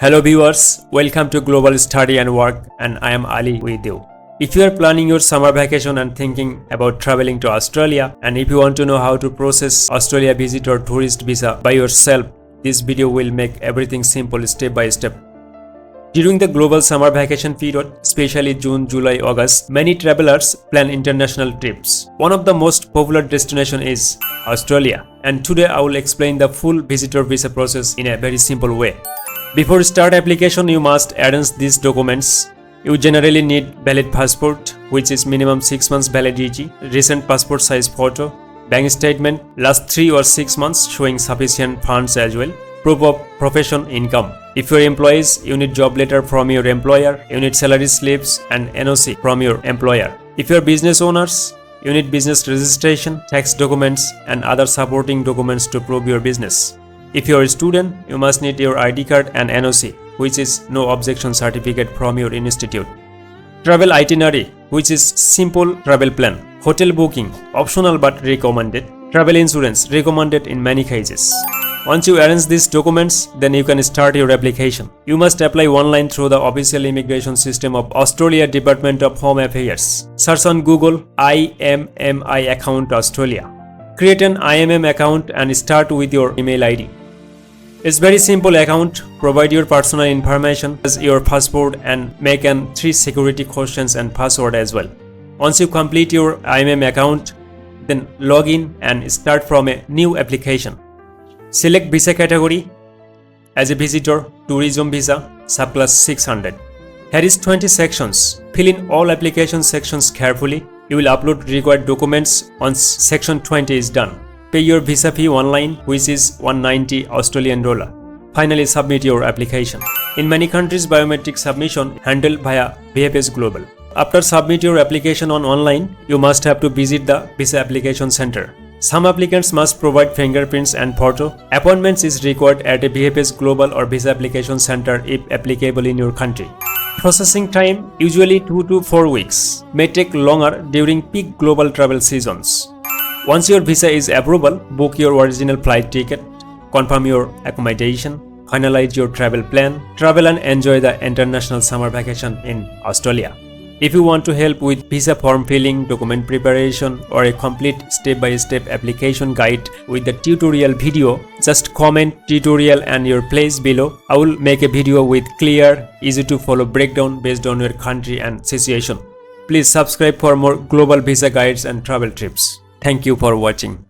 Hello viewers, welcome to Global Study and Work, and I am Ali with you. If you are planning your summer vacation and thinking about traveling to Australia, and if you want to know how to process Australia visit or tourist visa by yourself, this video will make everything simple step by step. During the global summer vacation period, especially June, July, August, many travelers plan international trips. One of the most popular destinations is Australia, and today I will explain the full visitor visa process in a very simple way. Before start application, you must arrange these documents. You generally need valid passport, which is minimum 6 months validity, recent passport size photo, bank statement, last 3 or 6 months showing sufficient funds as well, proof of profession income. If you're employees, you need job letter from your employer, you need salary slips and NOC from your employer. If you're business owners, you need business registration, tax documents and other supporting documents to prove your business. If you're a student, you must need your ID card and NOC, which is no objection certificate from your institute. Travel itinerary, which is simple travel plan. Hotel booking, optional but recommended. Travel insurance, recommended in many cases. Once you arrange these documents, then you can start your application. You must apply online through the official immigration system of Australia Department of Home Affairs. Search on Google IMMI account Australia. Create an IMM account and start with your email ID. It's very simple account. Provide your personal information as your passport and make an 3 security questions and password as well. Once you complete your IMM account, then log in and start from a new application. Select visa category as a visitor, tourism visa, subclass 600. Here is 20 sections. Fill in all application sections carefully. You will upload required documents once section 20 is done. Pay your visa fee online, which is 190 Australian dollar. Finally, submit your application. In many countries, biometric submission handled via VFS Global. After submit your application online, you must have to visit the visa application center. Some applicants must provide fingerprints and photo. Appointments is required at a VFS Global or visa application center if applicable in your country. Processing time usually 2 to 4 weeks, may take longer during peak global travel seasons. Once your visa is approvable, book your original flight ticket, confirm your accommodation, finalize your travel plan, travel and enjoy the international summer vacation in Australia. If you want to help with visa form filling, document preparation or a complete step-by-step application guide with the tutorial video, just comment tutorial and your place below. I will make a video with clear, easy to follow breakdown based on your country and situation. Please subscribe for more global visa guides and travel trips. Thank you for watching.